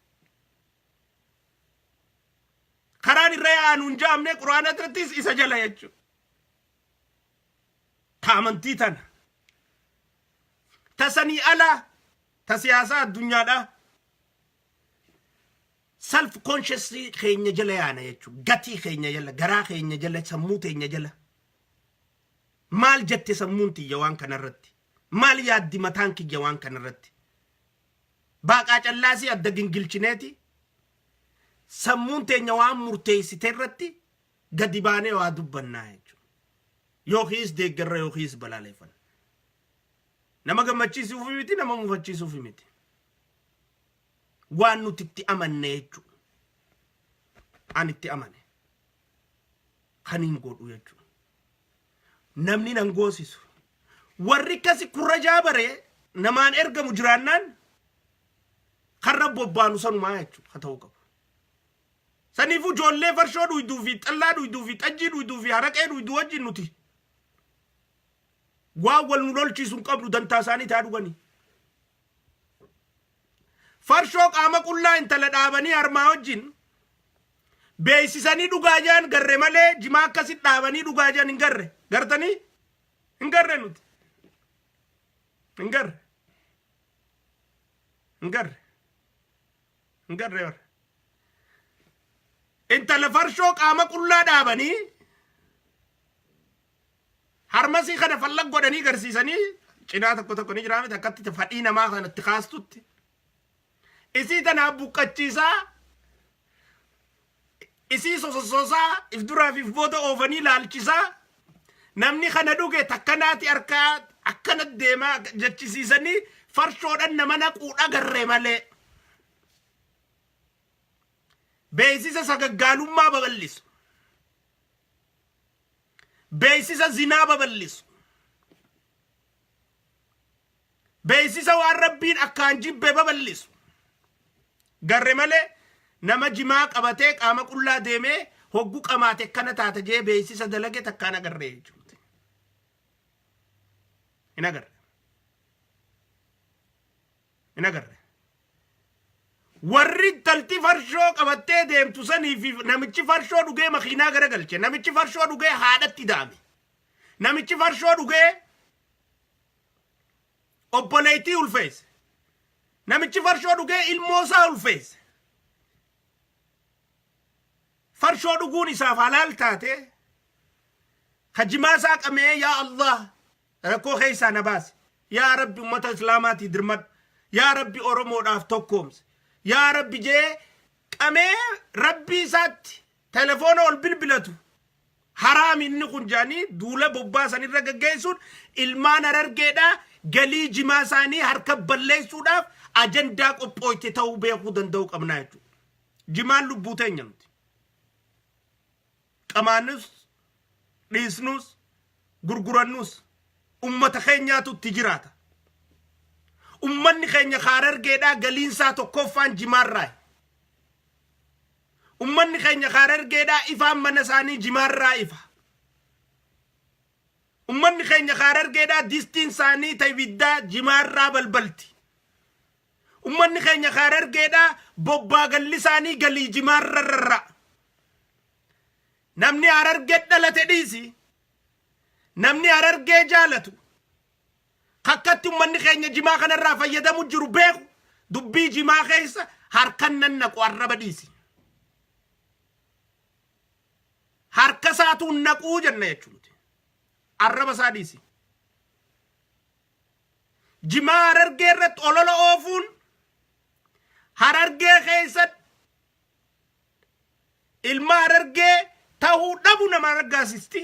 Karaan irra yaa'an hin jaamne quraana irrattis isa jala jechuudha. Ta amantii tana. Ta sanii alaa, ta siyaasaa addunyaadhaa. self consciously keenya jala yaana jechuudha. Gatii keenya jala, garaa keenya jala, sammuu keenya jala. Maal jette sammuun tiyya waan kanarratti? Maal yaaddi mataan kiyya waan kanarratti? Baaqaa callaasii adda gingilchineeti. Sammuun teenya waan murteessite irratti gadi baanee waa dubbannaa jechuudha. Yookiis deeggarra yookiis balaaleffanna. Nama gammachiisuuf miti, nama mufachiisuuf miti. Waan nuti itti amanne jechuudha. Ani itti amane. Kan hin godhu jechuudha. Namni nan goosisu. Warri kasi kurrajaa baree namaan ergamu jiraannaan karra bobbaanu sanumaa jechuudha. Haa ta'uu qabu. Saniifu ijoollee farshoo dhuyduu fi xallaa dhuyduu fi xajjii dhuyduu fi haraqee dhuyduu wajjin nuti. Waa wal nu lolchiisu hin qabnu dantaa isaanii taa dhuganii. Farshoo qaama qullaa intala dhaabanii harmaa wajjin beeksisanii dhugaa jiran garre malee jimaa akkasit dhaabanii dhugaa jiran hin garre. Gartanii? Hin garre nuti. Hin garre. Hin garre. Hin garre warra. Intala farshoo qaama qullaa dhaabanii harmasii kana fallag godhanii garsiisanii cinaa tokko ni jiraame akkatti fadhii namaa kanatti kaastutti. Isii tanaaf buqqachiisaa isii sososaa if duraaf if booda oofanii laalchisaa namni kana dhuge takkanaati harkaa akkana deemaa jechisiisanii farshoodhan nama naquudha garree malee. Beeksisa sagaggaalummaa babal'isu. Beeksisa zinaa babal'isu. Beeksisa waan rabbiin akkaan jibbe babal'isu. Garre malee nama jimaa qabatee qaama qullaa deemee hoggu qamaate akkana taata jee beeksisa dalage takkaan agarree jechuudha. Hin agarre. Hin agarre. Warri talti farshoo qabattee deemtu sanii fi namichi farshoo dhugee makiinaa garagalche. Namichi farshoo dhugee haadhatti daame. Namichi farshoo dhugee obboleettii ulfeesse. Namichi farshoo dhugee ilmoosaa ulfeesse. Farshoo dhuguun isaaf halaal taate hajimaasaa qamee yaa Allah rakkoo keessaa na baase. Yaa Rabbi ummata islaamaatii dirmadhu. Yaa Rabbi Oromoodhaaf tokkoomse. Yaa Rabbi jee qamee Rabbi isaatti telefoona ol bilbilatu haraam inni kun jaanii duula bobbaasan irra gaggeessuun ilmaan Harargeedhaa galii jimaa isaanii harka balleessuudhaaf ajandaa qophooyte ta'uu beekuu danda'u qabnaa jechuudha. Jimaan lubbuu teenya nuti. Qamaannus, dhiisnus, gurgurannus ummata keenyaatu itti jiraata. Ummanni keenya Harargeedhaa galiinsaa tokkoffaan jimaarraa. Ummanni keenya Harargeedhaa ifaan mana isaanii jimaarraa ifa. Ummanni keenya Harargeedhaa distiin isaanii ta'ibiddaa jimaarraa balbalti. Ummanni keenya Harargeedhaa bobbaa galli isaanii galii jimaarrarra. Namni Harargee dhalate dhiisi. Namni Harargee jaalatu. Kakkatti ummanni keenya jimaa kanarraa fayyadamu jiru beeku dubbii jimaa keessa harkan nan naqu arraba dhiisi. Harka isaatu naquu jenna jechuudha. Arraba isaa dhiisi. Jimaa Harargee irratti olola oofuun Harargee keessatti ilma Harargee ta'uu dhabu nama argaasisti.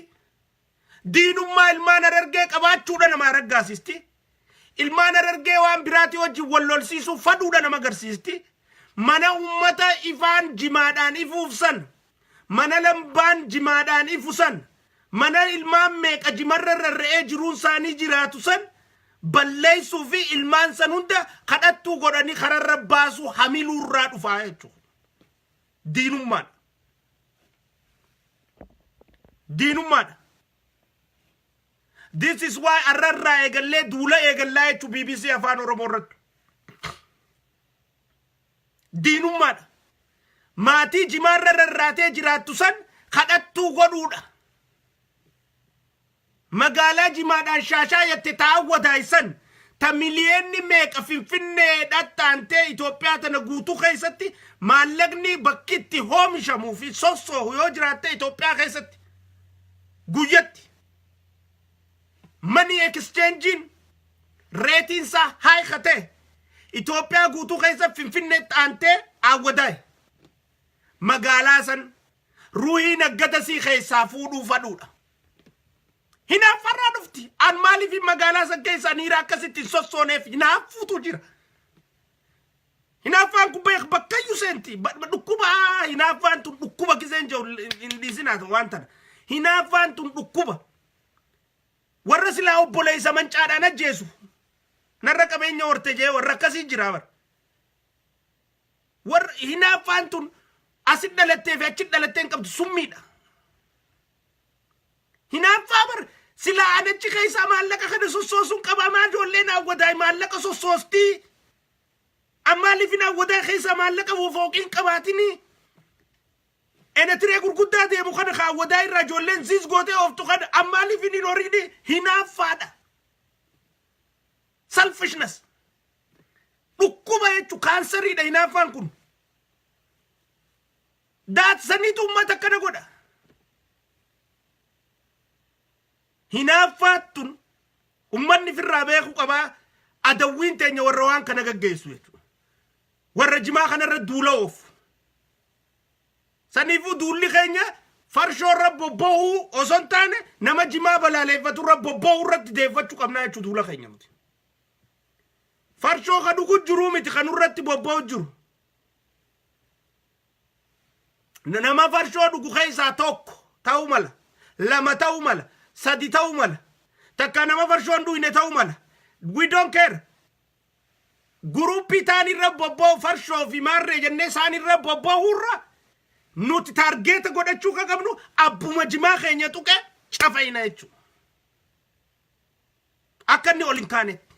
Diinummaa ilmaan Harargee qabaachuudha nama argaasisti. Ilmaan Harargee waan biraati wajjin wal lolsiisuu faduudha nama agarsiisti. Mana ummata ifaan jimaadhaan ifuufsan. Mana lambaan jimaadhaan ifusan. Mana ilmaan meeqa jimarra rarra'ee jiruun isaanii jiraatu san balleessuu fi ilmaan san hunda kadhattuu godhanii kararra baasuu hamiluurraa dhufaa jechuudha. Diinummaadha. Diinummaadha. This is why arrarraa eegallee duula eegallaa jechuun BBC afaan Oromoo irratti. Diinummaadha. Maatii jimaarra rarraatee jiraattu san kadhattuu godhuudha. Magaalaa jimaadhaan shaashaa yatte taa'awwataa isan ta miliyoonni meeqa finfinneedhaatti taantee Itoophiyaa tana guutuu keessatti maallaqni bakkitti oomishamuu fi sossoohu yoo jiraatte Itoophiyaa keessatti guyyatti money exchangein reetiinsa haykate Itoophiyaa guutuu keessatti finfinneetti taantee awwadaay magaalaa san ruuhii naggadasii keessaa fuudhuu fadhuudha. Hinaafarraa dhufti an maaliif magaalaa san keessa niira akkasitti sossooneef hinaafuutu jira. Hinaafaan kun beek bakkayyuu seenti dhukkuba hinaafaan tun dhukkuba kiseen jiru hindhiisinaat waan tana. Hinaafaan tun dhukkuba warra silaa obboleessa mancaadhaan ajjeesu narra qabeenya horte jee warra akkasii jira bar. Warra hinaafaan tun asit dhalattee fi achit dhalattee hin qabdu summiidha. Hinaafaa bar sila adachi keessa maallaqa kana sossoosuun qabamaa ijoolleen awwadaay maallaqa sossoostii ammaaliif hin awwadaay keessa maallaqa fooqiin qabaatini enetiree gurguddaa deemu kana kaawwadaa irraa ijoolleen ziis gootee ooftu kana ammaaliif hin horiidhi hinaafaadha. Selfishness dhukkuba jechuun kaansariidha hinaafaan kun. Daatsaniitu uummata akkana godha. Hinaafaatun ummanni firraa beeku qabaa adawwiin teenya warra waan kana gaggeessu jechuudha. Warra jimaa kanarra duula oofu. Saniifuu duulli keenya farshoo irra bobba'uu osoo hin taane nama jimaa balaaleeffatu irra bobba'uu irratti deeffachuu qabnaa jechuudha duula keenya miti. Farshoo ka dhuguu jiruu miti kan irratti bobba'uu jiru. Nama farshoo dhugu keessaa tokko ta'uu mala, lama ta'uu mala, sadi ta'uu mala, takka nama farshoon dhuyne ta'uu mala. We don't care. Guruppii taan irra bobba'u farshoo fi maarree jennee isaan irra bobba'uurra nuti taargeeta godhachuu ka qabnu abbuma jimaa keenya tuqe cafayna jechuudha. Akka inni ol hin kaanetti.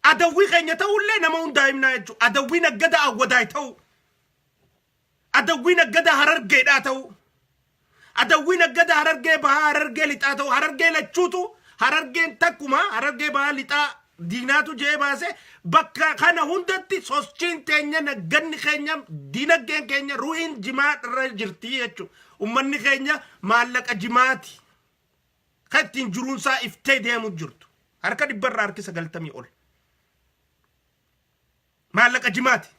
Adawwii keenya ta'ullee nama hundaa himnaa jechuudha. Adawwii naggada awwadaay ta'u. Adawwii naggada harargeedhaa ta'u. Adawwii naggada harargee bahaa harargee lixaa ta'u. Harargee lachuutu harargeen takkuma harargee bahaa lixaa diinaatu jee baase bakka kana hundatti sochiin teenya nagganni keenya diinagdeen keenya ruuhiin jimaa irra jirti jechuudha. Ummanni keenya maallaqa jimaati. Kan ittiin jiruunsaa iftee deemu jirtu. Harka dhibbarraa harki 90 ol. Maallaqa jimaati.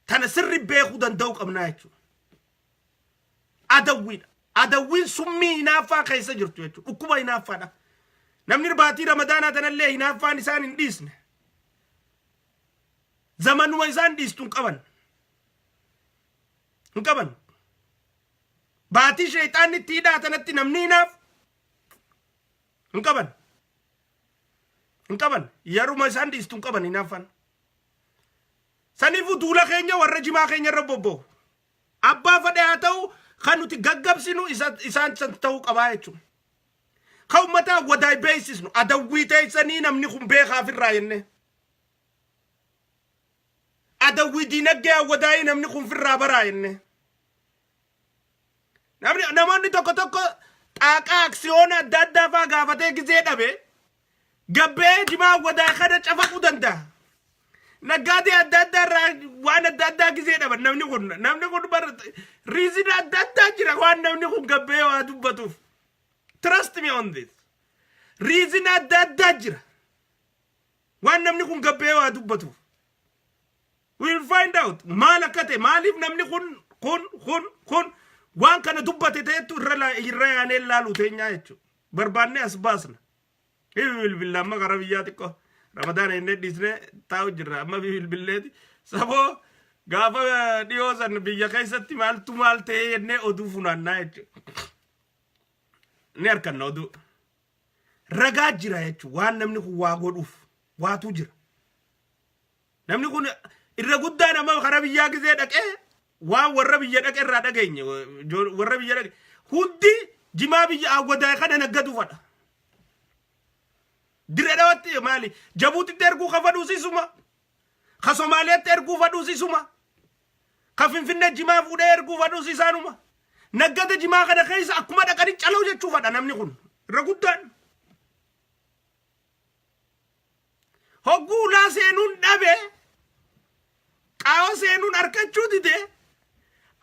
Tana sirri beekuu danda'u qabnaa jechuudha. Adawwiidha. Adawwiin summii hinaaffaa keessa jirtu jechuudha. Dhukkuba hinaaffaadha. Namni irbaatii ramadaanaa tanallee hinaaffaan isaan hin dhiisne. Zamanuma isaan dhiistu hin qaban. Hin qaban. Baatii sheexaanni itti hidhaa tanatti namni hinaaf hin qaban. Hin qaban. Yeruma isaan dhiistu hin qaban hinaaffaan. Saniifuu duula keenya warra jimaa keenya irra bobba'u. Abbaa fadhe haa ta'u kan nuti gaggabsinu isaan ta'uu qabaa jechuudha. Kan uummataa wadaay beeksisnu adawwii teessanii namni kun beekaaf irraa jenne. Adawwii diinagdee wadaay namni kun firraa baraa jenne. Namoonni tokko xaaqaa aksiyoona adda addaa fa'aa gaafatee gizee dhabe gabbee jimaa wadaay kana cafaquu danda'a. Naggaadee adda addaa irraa waan adda addaa gizee dhaban namni kun bara riizina adda addaa jira waan namni kun gabbee waa dubbatuuf. Trust me on this. Reason adda addaa jira waan namni kun gabbee waa dubbatuuf. We'll find out maal akka ta'e maaliif namni kun waan kana dubbate ta'etu irra yaanee laalu teenyaa jechuudha. Barbaannee as baasna. Bilbila amma gara biyyaa xiqqoo Ramadaan inni dhiisnee taa'u jirra amma bilbileeti. Saboo gaafa dhiyoo san biyya keessatti maaltu maal ta'ee jennee oduu funaannaa jechuudha. Ni harkanna oduu. Ragaa jira jechuudha waan namni kun waa godhuuf waatu jira. Namni kun irra guddaa nama kara biyyaa gizee dhaqee waan warra biyya dhaqe irraa dhageenye warra biyya dhaqe hundi jimaa biyya awwadaa kana naggatu fadha. Dire dhawatti maali Jabuutitti erguu ka fadhuusisuma ka Somaaliyaatti erguu fadhuusisuma ka Finfinnee jimaa fuudhee erguu fadhuusisaanuma naggata jimaa kana keessa akkuma dhaqanii calaw jechuu fadha namni kun irra guddaan hogguu laa seenuun dhabe qaawwa seenuun harkachuu dide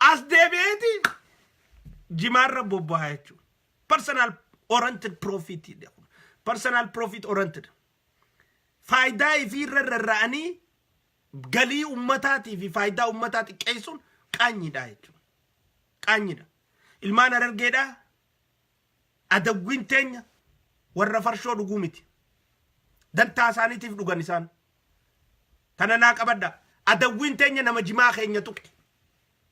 as deebi'eeti jimaarra bobba'aa jechuudha. Personal oriented profit, personal profit oriented. Faayidaa ifiirra rarra'anii galii ummataati fi faayidaa ummataati qeessuun qaanyidha jechuudha. Qaanyidha. Ilmaan Harargeedha adawwiin teenya warra farshoo dhuguu miti. Dantaa isaaniitiif dhugan isaan. Tana naa qabadda. Adawwiin teenya nama jimaa keenya tuqe.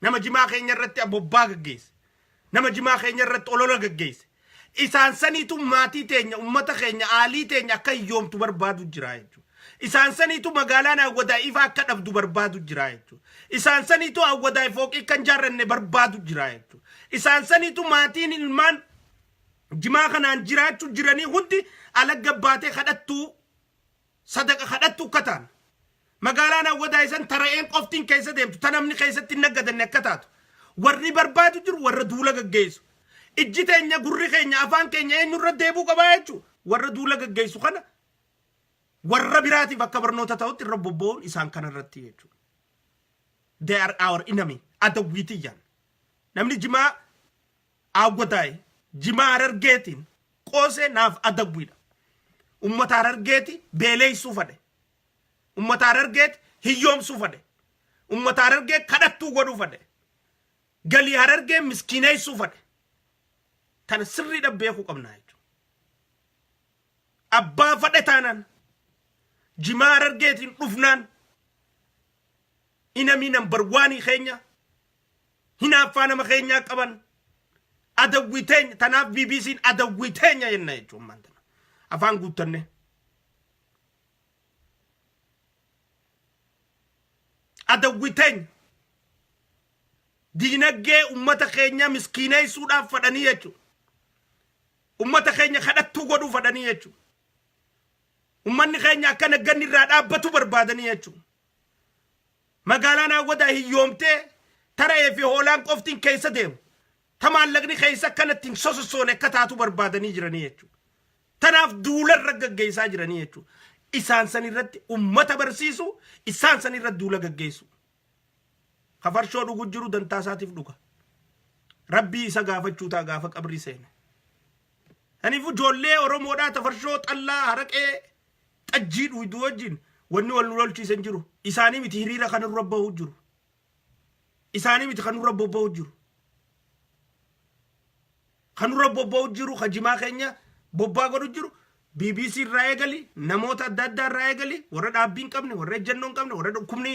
Nama jimaa keenya irratti abobbaa gaggeesse. Nama jimaa keenya irratti olola gaggeesse. Isaan saniitu maatii teenya ummata keenya aalii teenya akka hiyyoomtu barbaadu jira jechuudha. Isaan saniitu magaalaan Awwadaa ifa akka dhabdu barbaadu jira jechuudha. Isaan saniitu Awwadaa fooqii kan jaarranne barbaadu jira jechuudha. Isaan saniitu maatiin ilmaan jimaa kanaan jiraachuu jiranii hundi alagga baatee kadhattuu sadaqa kadhattuu kataan. Magaalaan Awwadaa isan tara'een qoftiin keessa deemtu tanamni keessatti naggadanne akka taatu. Warri barbaadu jiru warra duula gaggeessu. Ijji teenya gurri keenya afaan keenya eenyurra deebuu qabaa jechuudha. Warra duula gaggeessu kana warra biraatiif akka barnoota ta'utti irra bobba'uun isaan kanarratti jechuudha. They are our enemy. Adawwiitiyyaan. Namni jimaa Awwadaa jimaa Harargeetiin qoosee naaf adawwiidha. Ummata Harargeeti beeleessuu fadhe. Ummata Harargeeti hiyyoomsuu fadhe. Ummata Harargee kadhattuu godhuu fadhe. Galii Harargee miskiineessuu fadhe. Tana sirriidha beekuu qabnaa jechuudha. Abbaa fadhe taanaan jimaa Harargeetiin dhufnaan inamii nambar waanii keenya hinaaffaa nama keenyaa qaban adawwii teenya tanaaf BBC'n adawwii teenya jenna jechuudha maantana. Afaan guuttanne. Adawwii teenya diinagdee ummata keenya miskiineessuudhaaf fadhanii jechuudha. Ummata keenya kadhattuu godhuu fadhanii jechuudha. Ummanni keenya akka nagganni irraa dhaabbatu barbaadanii jechuudha. Magaalaan Awwadaa hiyyoomtee tara'ee fi hoolaan qoftiin keessa deemu. Tamaallaqni keessa akkanatti sososoone akka taatu barbaadanii jiranii jechuudha. Tanaaf duularra gaggeessaa jiranii jechuudha. Isaan san irratti ummata barsiisu, isaan san irratti duula gaggeessu. Kafarshoo dhuguu jiru dantaa isaatiif dhuga. Rabbii isa gaafachuu ta'a gaafa qabrii seene. Kanaafuu ijoollee Oromoodhaa tafarshoo xallaa haraqee xajjii dhuyduu wajjin wanni wal lolchiisan jiru. Isaanii miti hiriira kan irra bahuu jiru. Isaanii miti kan irra bobba'uu jiru. Kan irra bobba'uu jiru kan jimaa keenya bobbaa godhu jiru. BBC irraa eegali namoota adda addaa irraa eegali warra dhaabbiin qabne warra ejjennoo qabne warra dhukkubni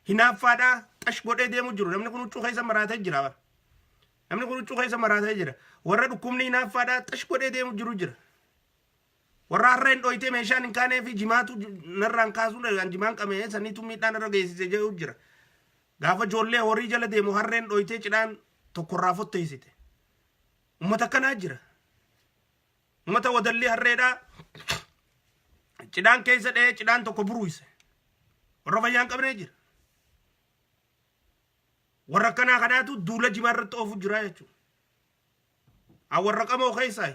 hinaaffaadhaa xash godhee deemu jiru. Namni kun huccuu keessa maraatee jira. Namni kun huccuu keessa maraatee jira. Warra dhukkubni hinaaffaadhaa xash godhee deemu jiru jira. Warra harreen dhoyitee meeshaan hin kaanee fi jimaatu narraan kaasuun jimaan qabee saniitu miidhaan irra geessisee jiru jira. Gaafa ijoollee horii jala deemu harreen dhoyitee cidhaan tokkorraa fotteessite. Ummata akkanaa jira. Ummata wadalli harreedhaa cidhaan keessa dhee cidhaan tokko buruise. Warra fayyaan qabnee jira. Warra akkanaa kanaatu duula jimaa irratti oofu jira jechuudha. Warra qamoo keessaa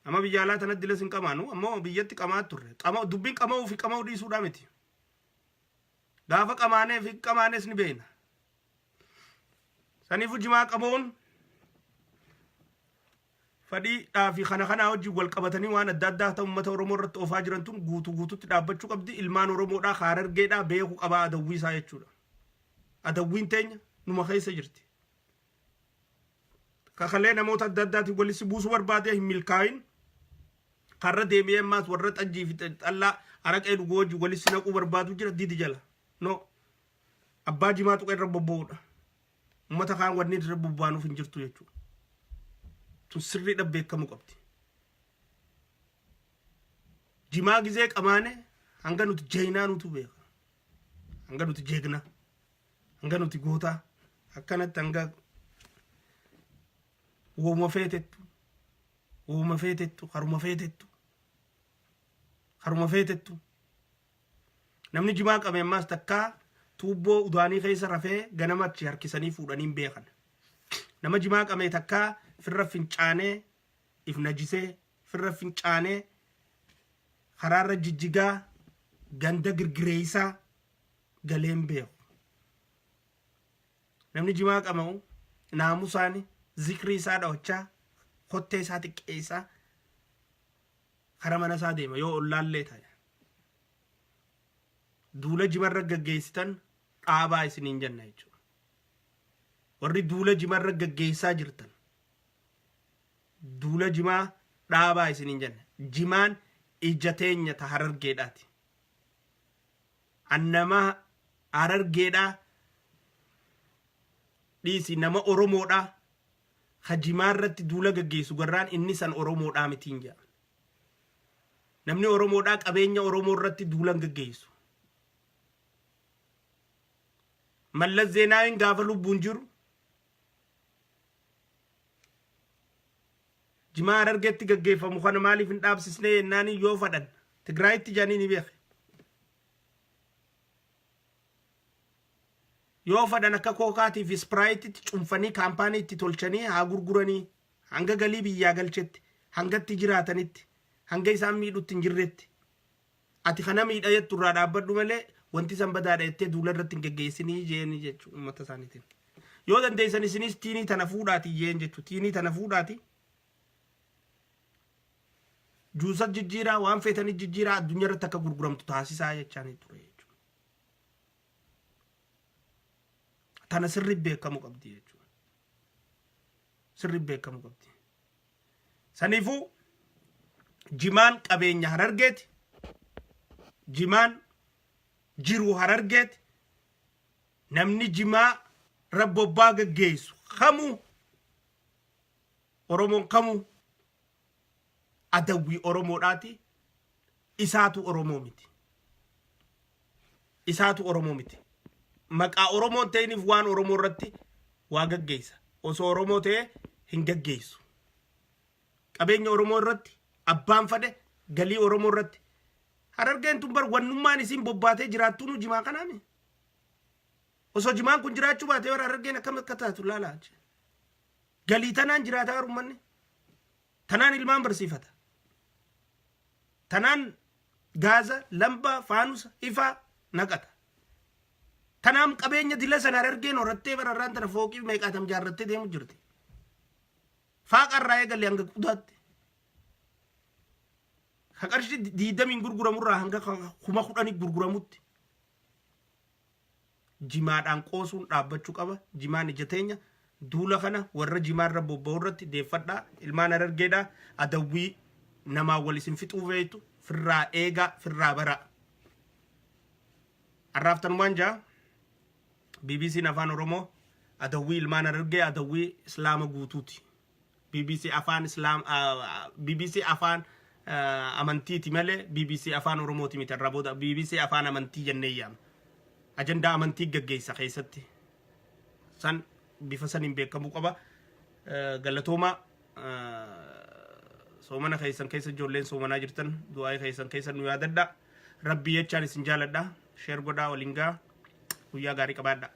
amma biyya alaa tanatti dilas hin qamaanu ammoo biyyatti qamaa turre. Dubbiin qamoo fi qamoo dhiisuudhaa miti. Gaafa qamaanee fi qamaanes ni beekna. Saniifu jimaa qamoon fadhiidhaa fi kana wajjin wal qabatanii waan adda addaa ta'u uummata Oromoo irratti oofaa jiran tun guutuutti dhaabbachuu qabdi. Ilmaan Oromoodhaa Harargeedhaa beekuu qabaa adawwii isaa jechuudha. Adawwiin teenya numa keessa jirti. Kakalee namoota adda addaatiin walitti buusuu barbaadee hin milkaa'in. Karra deemee ammaas warra xajjii fi xallaa haraqee dhuguu wajjin walitti naquu barbaadu jira didi jala. No. Abbaa jimaa tuqa irra bobba'uudha. Uummata kaan wanni irra bobbaanuuf hin jirtu jechuudha. Tun sirriidha beekamuu qabdi. Jimaa gizee qamaane hanga nuti jeeynaa nutu beeka. Hanga nuti jeegna. Hanga nuti gootaa. Akkanatti hanga wooma feetettu. Wooma feetettu. Haruma feetettu. Haruma feetettu. Namni jimaa qabe ammaas takkaa tuubboo udaanii keessa rafee ganama achi harkisanii fuudhaniin beekan. Nama jimaa qabe takkaa firra fincaanee if najisee firra fincaanee karaarra jijjigaa ganda girgireessaa galeen beeku namni jimaa qabamu naamusaani zikrii isaa dhawachaa kottee isaa xiqqeessaa kara mana isaa deema yoo ollaallee ta'a duula jimarra gaggeessitan dhaabaa isiniin jenna jechuudha warri duula jimarra gaggeessaa jirtan duula jimaa dhaabaa isiniin jenna jimaan ija teenya ta Harargeedhaati annama Harargeedhaa dhiisi nama Oromoodhaa hajimaarratti duula gaggeessu garraan inni san Oromoodhaa mitiin jedha namni Oromoodhaa qabeenya Oromoo irratti duulan gaggeessu Mallas Zeenaawiin gaafa lubbuun jiru jimaa Harargeetti gaggeeffamu kana maaliif hin dhaabsisnee yennaanii yoo fadhan Tigraayitti jaanii ni beeke yoo fadhan akka kookaatii fi Sprite'itti cunfanii kaampaanii itti tolchanii haa gurguranii hanga galii biyyaa galchetti hangatti jiraatanitti hanga isaan miidhutti hin jirretti ati kana miidha jettu irraa dhaabbadhu malee wanti san badaadha jettee duula irratti hin gaggeessinii jeeni jechuudha uummata isaaniitiin yoo dandeessan isinis tiinii tana fuudhaati jeen jechuudha tiinii tana fuudhaati juusa jijjiiraa waan feetanii jijjiiraa addunyaa irratti akka gurguramtu taasisaa jechaanii ture jechuudha tana sirri beekamu qabdi jechuudha sirri beekamu qabdi saniifuu jimaan qabeenya Harargeeti jimaan jiru Harargeeti namni jimaa rabbobbaa gaggeessu kamuu Oromoon kamuu adawwii Oromoodhaati isaatu Oromoo miti maqaa Oromoon ta'iniif waan Oromoo irratti waa gaggeessa osoo Oromoo ta'e hin gaggeessu qabeenya Oromoo irratti abbaan fade galii Oromoo irratti Harargeen tun bar wannummaan isin bobbaatee jiraattuunu jimaa kanaami osoo jimaan kun jiraachuu baatee warra Harargeen akkam akka taatu laalaa galii tanaan jiraataa harummanne tanaan ilmaan barsiifata tanaan gaaza lambaa faanusa ifaa naqata tanaan qabeenya dila sana Harargeen horattee bararraan tana fooqii meeqaatam jaarrattee deemu jirti faaqarraa eegalee hanga qudaatti haqarshi diidamiin gurguramurraa hanga kuma kudhanii gurguramutti jimaadhaan qoosuun dhaabbachuu qaba jimaan ija teenya duula kana warra jimaarra bobba'u irratti deeffadhaa ilmaan Harargeedhaa adawwii namaa wal isin fixuu feetu firraa eegaa firraa baraa arraaftanumaan jaa BBC'n afaan Oromoo adawwii ilmaan Harargee adawwii islaama guutuuti BBC afaan amantiiti malee BBC afaan Oromooti miti irraa booda BBC afaan amantii jennee yaama ajandaa amantii gaggeessa keessatti san bifa saniin beekamuu qaba galatooma soomana keessan keessa ijoolleen soomanaa jirtan du'aa keessan keessa nu yaadadha rabbii jechaan isin jaaladha sheer godhaa waliin gaa guyyaa gaarii qabaadha